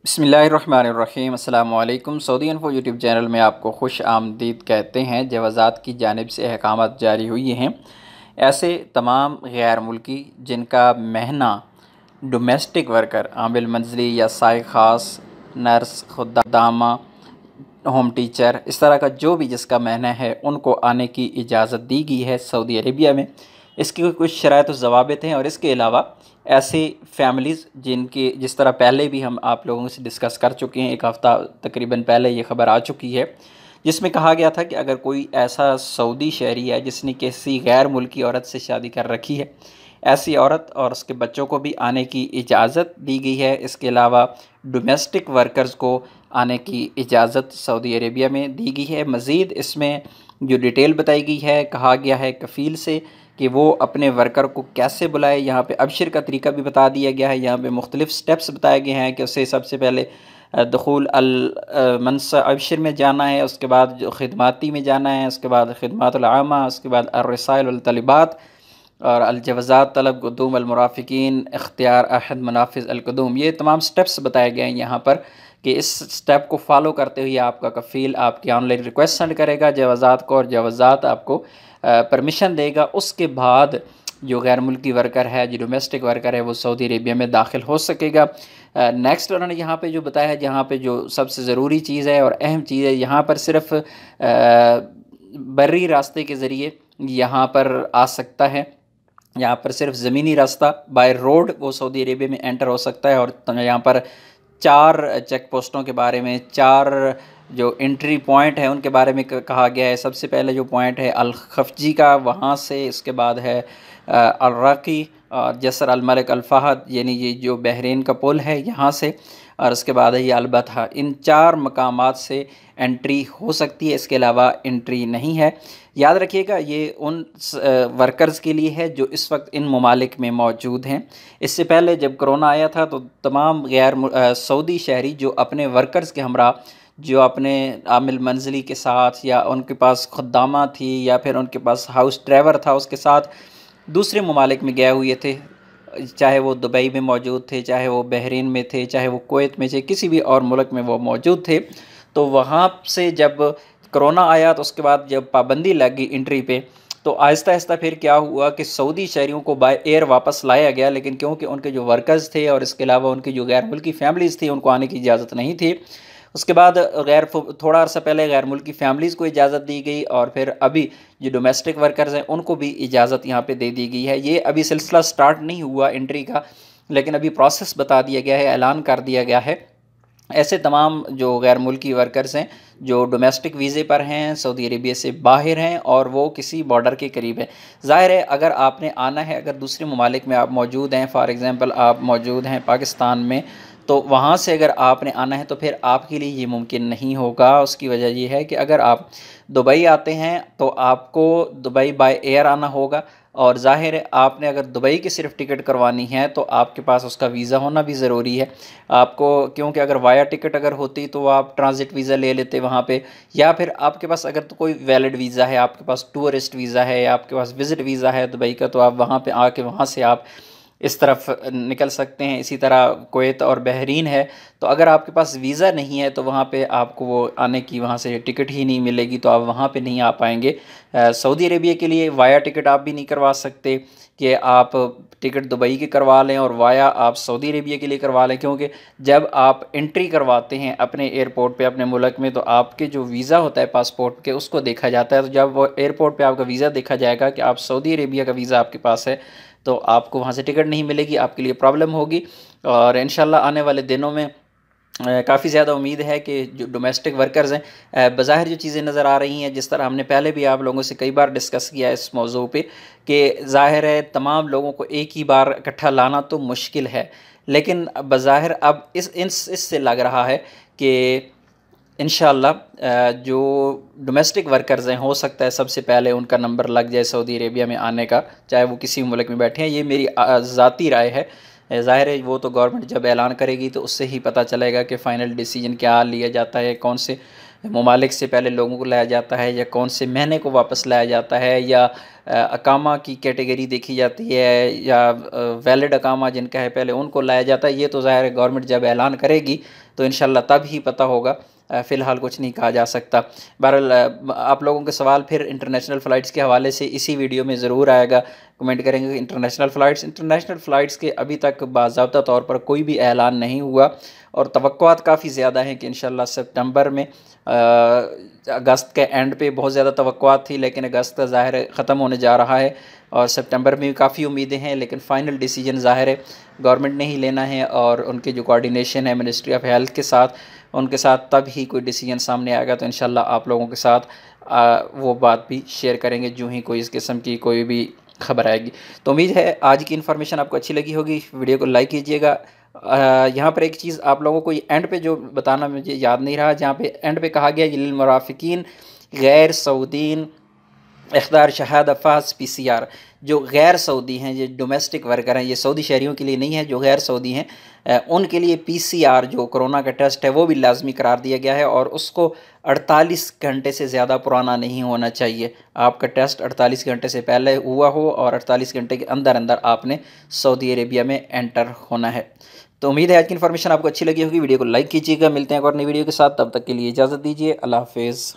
बिस्मिल्लाहिर्रहमानिर्रहीम अस्सलामु अलैकुम। सऊदी इन्फो यूट्यूब चैनल में आपको खुश आमदीद कहते हैं। जवाज़ात की जानिब से अहकामात जारी हुई हैं। ऐसे तमाम गैर मुल्की जिनका महना डोमेस्टिक वर्कर, आमिल मंजली या साय ख़ास, नर्स, खुद्दामा, होम टीचर, इस तरह का जो भी जिसका महना है उनको आने की इजाज़त दी गई है सऊदी अरेबिया में। इसकी कुछ शराइत व ज़वाबित हैं और इसके अलावा ऐसी फ़ैमिलीज़ जिनकी जिस तरह पहले भी हम आप लोगों से डिस्कस कर चुके हैं, एक हफ़्ता तकरीबन पहले ये ख़बर आ चुकी है, जिसमें कहा गया था कि अगर कोई ऐसा सऊदी शहरी है जिसने किसी गैर मुल्की औरत से शादी कर रखी है, ऐसी औरत और उसके बच्चों को भी आने की इजाज़त दी गई है। इसके अलावा डोमेस्टिक वर्कर्स को आने की इजाज़त सऊदी अरेबिया में दी गई है। मज़ीद इसमें जो डिटेल बताई गई है, कहा गया है कफ़ील से कि वो अपने वर्कर को कैसे बुलाए। यहाँ पे अबशर का तरीका भी बता दिया गया है। यहाँ पे मुख्तलिफ़ स्टेप्स बताए गए हैं कि उसे सबसे पहले दुखूल अल मनसा अबशर में जाना है, उसके बाद जो खिदमाती में जाना है, उसके बाद खिदमातुल आमा, उसके बाद अर्रसाइल वल तलिबात और अलजवज़ात तलब क़ुदूम अलमुराफ़िकीन इख्तियार अहद मनाफिज़ अलक़ुदूम। ये तमाम स्टेप्स बताए गए हैं यहाँ पर कि इस स्टेप को फॉलो करते हुए आपका कफ़ील आपकी ऑनलाइन रिक्वेस्ट सेंड करेगा जवाज़ात को, और जवाज़ात आपको परमिशन देगा। उसके बाद जो गैर मुल्की वर्कर है, जो डोमेस्टिक वर्कर है, वो सऊदी अरेबिया में दाखिल हो सकेगा। नेक्स्ट उन्होंने यहाँ पे जो बताया है, यहाँ पे जो सबसे ज़रूरी चीज़ है और अहम चीज़ है, यहाँ पर सिर्फ़ बर्री रास्ते के ज़रिए यहाँ पर आ सकता है। यहाँ पर सिर्फ ज़मीनी रास्ता बाय रोड वो सऊदी अरेबिया में एंटर हो सकता है। और यहाँ पर 4 चेक पोस्टों के बारे में, 4 जो एंट्री पॉइंट है उनके बारे में कहा गया है। सबसे पहले जो पॉइंट है अल खफजी का, वहाँ से इसके बाद है अल राकी और जसर अल मलिक अल फहद, यानी ये जो बहरीन का पुल है यहाँ से, और उसके बाद है ये अल बतहा। इन 4 मकामात से एंट्री हो सकती है, इसके अलावा एंट्री नहीं है। याद रखिएगा ये उन वर्कर्स के लिए है जो इस वक्त इन ममालिक में मौजूद हैं। इससे पहले जब कोरोना आया था तो तमाम गैर सऊदी शहरी जो अपने वर्कर्स के हमरा, जो अपने आमिल मंजली के साथ या उनके पास खुद्दामा थी या फिर उनके पास हाउस ड्राइवर था, उसके साथ दूसरे ममालिक में गए हुए थे, चाहे वो दुबई में मौजूद थे, चाहे वो बहरीन में थे, चाहे वो कुवैत में थे, किसी भी और मुल्क में वो मौजूद थे। तो वहाँ से जब कोरोना आया तो उसके बाद जब पाबंदी लग गई एंट्री पे, तो आहिस्ता आहिस्ता फिर क्या हुआ कि सऊदी शहरियों को बाय एयर वापस लाया गया, लेकिन क्योंकि उनके जो वर्कर्स थे और इसके अलावा उनकी जो गैर मुल्की फ़ैमिलीज़ थी उनको आने की इजाज़त नहीं थी। उसके बाद थोड़ा अर्सा पहले गैर मुल्की फ़ैमिलीज़ को इजाज़त दी गई और फिर अभी जो डोमेस्टिक वर्कर्स हैं उनको भी इजाज़त यहाँ पे दे दी गई है। ये अभी सिलसिला स्टार्ट नहीं हुआ एंट्री का, लेकिन अभी प्रोसेस बता दिया गया है, ऐलान कर दिया गया है। ऐसे तमाम जो गैर मुल्की वर्कर्स हैं जो डोमेस्टिक वीज़े पर हैं, सऊदी अरेबिया से बाहर हैं और वो किसी बॉर्डर के करीब है। ज़ाहिर है अगर आपने आना है, अगर दूसरे ममालिक में आप मौजूद हैं, फ़ॉर एग्ज़ाम्पल आप मौजूद हैं पाकिस्तान में, तो वहाँ से अगर आपने आना है तो फिर आपके लिए ये मुमकिन नहीं होगा। उसकी वजह ये है कि अगर आप दुबई आते हैं तो आपको दुबई बाय एयर आना होगा, और ज़ाहिर है आपने अगर दुबई की सिर्फ टिकट करवानी है तो आपके पास उसका वीज़ा होना भी ज़रूरी है आपको, क्योंकि अगर वाया टिकट अगर होती तो आप ट्रांज़िट वीज़ा ले लेते वहाँ पे, या फिर आपके पास अगर तो कोई वैलिड वीज़ा है, आपके पास टूरिस्ट वीज़ा है या आपके पास विज़िट वीज़ा है दुबई का, तो आप वहाँ पे आके वहाँ से आप इस तरफ निकल सकते हैं। इसी तरह कुवैत और बहरीन है, तो अगर आपके पास वीज़ा नहीं है तो वहाँ पे आपको वो आने की वहाँ से टिकट ही नहीं मिलेगी, तो आप वहाँ पे नहीं आ पाएंगे। सऊदी अरेबिया के लिए वाया टिकट आप भी नहीं करवा सकते कि आप टिकट दुबई की करवा लें और वाया आप सऊदी अरेबिया के लिए करवा लें, क्योंकि जब आप एंट्री करवाते हैं अपने एयरपोर्ट पे अपने मुल्क में, तो आपके जो वीज़ा होता है पासपोर्ट के उसको देखा जाता है। तो जब वो एयरपोर्ट पे आपका वीज़ा देखा जाएगा कि आप सऊदी अरेबिया का वीज़ा आपके पास है, तो आपको वहाँ से टिकट नहीं मिलेगी, आपके लिए प्रॉब्लम होगी। और इंशाल्लाह आने वाले दिनों में काफ़ी ज़्यादा उम्मीद है कि जो डोमेस्टिक वर्कर्स हैं, बज़ाहिर जो चीज़ें नज़र आ रही हैं, जिस तरह हमने पहले भी आप लोगों से कई बार डिस्कस किया है इस मौजू पे, कि ज़ाहिर है तमाम लोगों को एक ही बार इकट्ठा लाना तो मुश्किल है, लेकिन बज़ाहिर अब इससे लग रहा है कि इंशाअल्लाह जो डोमेस्टिक वर्कर्स हैं, हो सकता है सबसे पहले उनका नंबर लग जाए सऊदी अरेबिया में आने का, चाहे वो किसी मुल्क में बैठे हैं। ये मेरी ज़ाती राय है। ज़ाहिर है वो तो गवर्नमेंट जब ऐलान करेगी तो उससे ही पता चलेगा कि फ़ाइनल डिसीजन क्या लिया जाता है, कौन से ममालिक से पहले लोगों को लाया जाता है या कौन से महीने को वापस लाया जाता है, या अकामा की कैटेगरी देखी जाती है या वैलिड अकामा जिनका है पहले उनको लाया जाता है। ये तो ज़ाहिर है गवर्नमेंट जब ऐलान करेगी तो इंशाल्लाह तब ही पता होगा, फ़िलहाल कुछ नहीं कहा जा सकता। बहरहाल आप लोगों के सवाल फिर इंटरनेशनल फ़्लाइट्स के हवाले से इसी वीडियो में ज़रूर आएगा, कमेंट करेंगे। इंटरनेशनल फ़्लाइट्स के अभी तक बाज़ाब्ता तौर पर कोई भी ऐलान नहीं हुआ और तवक्कुआत काफ़ी ज़्यादा हैं कि इंशाल्लाह सितंबर में अगस्त के एंड पे बहुत ज़्यादा तवक्कुआत थी, लेकिन अगस्त ज़ाहिर है ख़त्म होने जा रहा है और सितंबर में भी काफ़ी उम्मीदें हैं, लेकिन फ़ाइनल डिसीजन ज़ाहिर है गवर्नमेंट ने ही लेना है और उनके जो कोऑर्डिनेशन है मिनिस्ट्री ऑफ हेल्थ के साथ, उनके साथ तब ही कोई डिसीजन सामने आएगा। तो इंशाल्लाह आप लोगों के साथ वो बात भी शेयर करेंगे जो ही कोई इस किस्म की कोई भी खबर आएगी। तो उम्मीद है आज की इन्फॉर्मेशन आपको अच्छी लगी होगी, वीडियो को लाइक कीजिएगा। यहाँ पर एक चीज़ आप लोगों को एंड पे जो बताना मुझे याद नहीं रहा, जहाँ पे एंड पे कहा गया लिलमुराफ़िकीन गैर सऊदीन इख्तियार शहादा फ़ास PCR, जो गैर सऊदी हैं, ये डोमेस्टिक वर्कर हैं, ये सऊदी शहरियों के लिए नहीं है, जो गैर सऊदी हैं उनके लिए PCR जो कोरोना का टेस्ट है वो भी लाजमी करार दिया गया है और उसको 48 घंटे से ज़्यादा पुराना नहीं होना चाहिए। आपका टेस्ट 48 घंटे से पहले हुआ हो और 48 घंटे के अंदर अंदर आपने सऊदी अरेबिया में एंटर होना है। तो उम्मीद है आज की इन्फॉर्मेशन आपको अच्छी लगी होगी, वीडियो को लाइक कीजिएगा। मिलते हैं एक और नई वीडियो के साथ, तब तक के लिए इजाज़त दीजिए, अल्लाह हाफिज़।